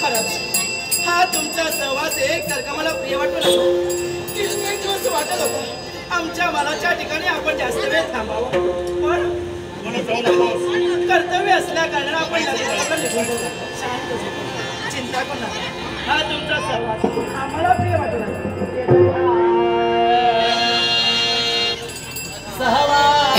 खरंच हा तुमचा सहवास एकसारखा मला प्रिय वाटतो ना. कित्येक दिवस वाटत होता आमच्या मनाच्या ठिकाणी आपण जास्त वेळ थांबावं, पण कर्तव्य असल्या कारणाने आपण शांत चिंता करू नका. हा तुमचा सहवास आम्हाला प्रिय वाटतो. सहवास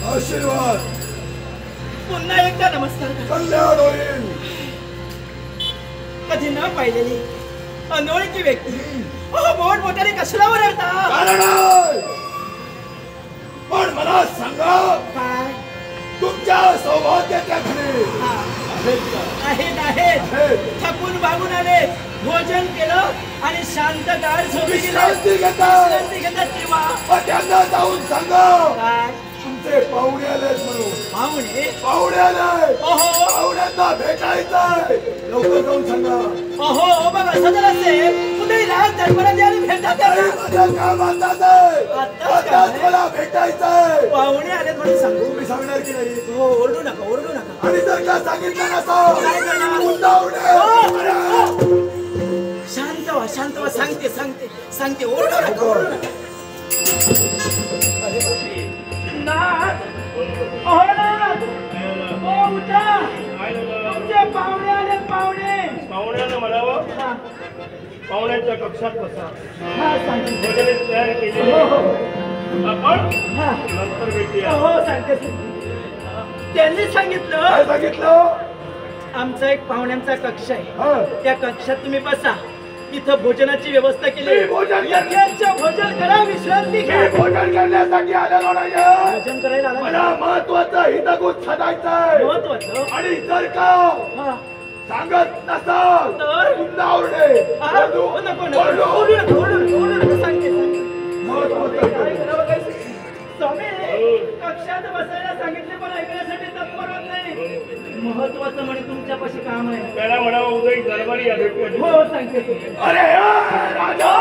आशीर्वाद. पुन्हा एकदा नमस्कार. कल्याण होईल. कधी न पाहिलेली अनोळखी व्यक्ती मोठमोठ्याने कशाला ओरडता? पण मला सांगा, काय तुमच्या सौभाग्याच्या घरी आहेत आहेत थकून भागून आले, भोजन केलं आणि शांत गाढ झोपी विश्रांती घेतात तेव्हा त्यांना जाऊन सांगा काय तुमचे पाहुणे आलेत म्हणून. पाहुणे आले. पाहुण्यांना भेटायचंय. लवकर जाऊन सांगा. अहो बघ असं जर असेल कुठेही राज दरबारात आणि भेटतात मला भेटायचंय. पाहुणे आले म्हणून सांगू. तुम्ही सांगणार की नाही? हो, ओरडू नका ओरडू नका. आणि जर का सांगितलं काय करणार? शांत व्हा शांत व्हा. सांगते सांगते सांगते. ओरडू नका ओरडू नका. नाथ, अहो नाथ, ओ उठा. तुमचे पाहुणे आले. पाहुण्यांना म्हणावं पाहुण्यांच्या कक्षात बसा. सांगते. तयार केली आपण नंतर भेटूया. हो सांगते. त्यांनी सांगितलं आमचा एक पाहुण्यांचा कक्ष आहे, त्या कक्षात तुम्ही बसा. इथं भोजनाची व्यवस्था केली. भोजन करा, विश्रांती घ्या. भोजन करण्यासाठी आलेलो नाही. भोजन करायला मला महत्वाचं हितगुज साधायचंय. महत्वाचं. आणि जर का सांगत नसाल तर पुन्हा ओरडे. सांगते स्वामी, कक्षात बसायला सांगितले पण ऐकण्यासाठी तत्पर होत नाही. महत्वाचं म्हणजे तुमच्यापाशी काम आहे. त्याला म्हणावं उदय दरबारी हो सांगते. अरे राजा,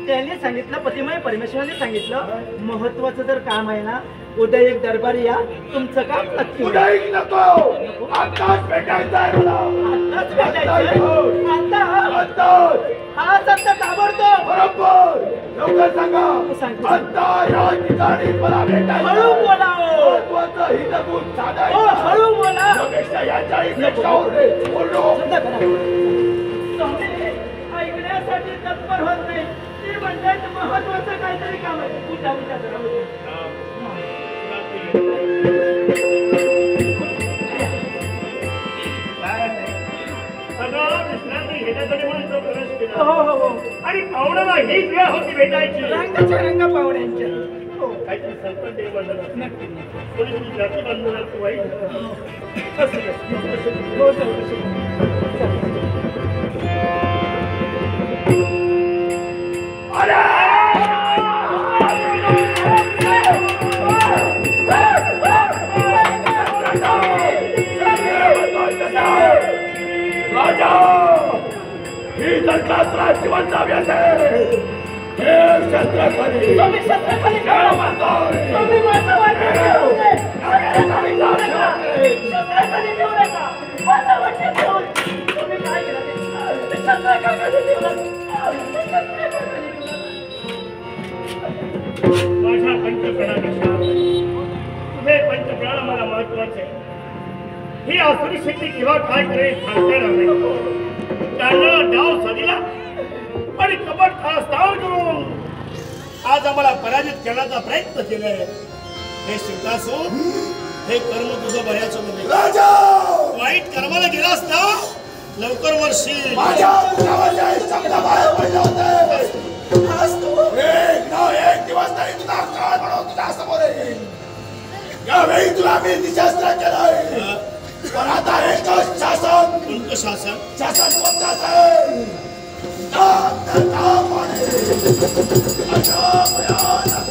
त्यांनी सांगितलं, पतिमय परमेश्वराने सांगितलं महत्वाचं जर काम आहे ना, उद्या एक दरबारी या, तुमचं काम नक्की. उद्या नको, आताच भेटायचंय मला. आताच भेटायचं? आता आज आता ताबडतोब. बरोबर. लवकर सांगा. आता या ठिकाणी मला भेटायचं. हळू बोला. महत्वाचं हितगुज साधायचं. हळू बोला. याच्या इकडे ओरडो. ऐकण्यासाठी तत्पर होत नाही. ते म्हणतात महत्वाचं काहीतरी काम आहे. उठा उठा जरा. सगळं विश्रांती घेण्यासाठी म्हणून तो प्रवेश केला. हो हो हो आणि पाहुण्याला हीच वेळ होती भेटायची. रंगाच्या रंग पाहुण्यांच्या. हो काहीतरी संकट निर्माण झालं. नक्की कोणी तुझी जाती बांधून वाईट झालं. असं नाही. हो चौकशी राजा ही दरखास्त जिवंत हव्यास आहे. हे शस्त्राखाली स्वामी शस्त्राखाली खेळ मारतोय. स्वामी माझा वाटत घेऊ नये. शस्त्राखाली घेऊ नका. माझा वाटत घेऊ नये. तुम्ही काय केलं ते शस्त्राखाली घेऊ नका. माझ्या पंचप्राणापेक्षा तुझे पंचप्राण मला महत्वाचे. ही आसुरी शक्ती केव्हा काय करेल सांगता येणार नाही. त्यांना डाव साधला आणि कपट खास्ताव करून आज आम्हाला पराजित करण्याचा प्रयत्न केलाय. हे शिकासूर हे कर्म तुझं बऱ्याच राजा वाईट कर्माला गेला असता लवकर वर्षी माझ्या मुलावर शब्द बाहेर पडले होते. एक ना एक दिवस तरी तुझा काळ म्हणून तुझ्या समोर येईल. यावेळी तुला मी निशस्त्र केलंय. पण आता एकच शासन. कोणतं शासन? शासन कोणतं असेल? नाम धर्म आणि अशा भयानक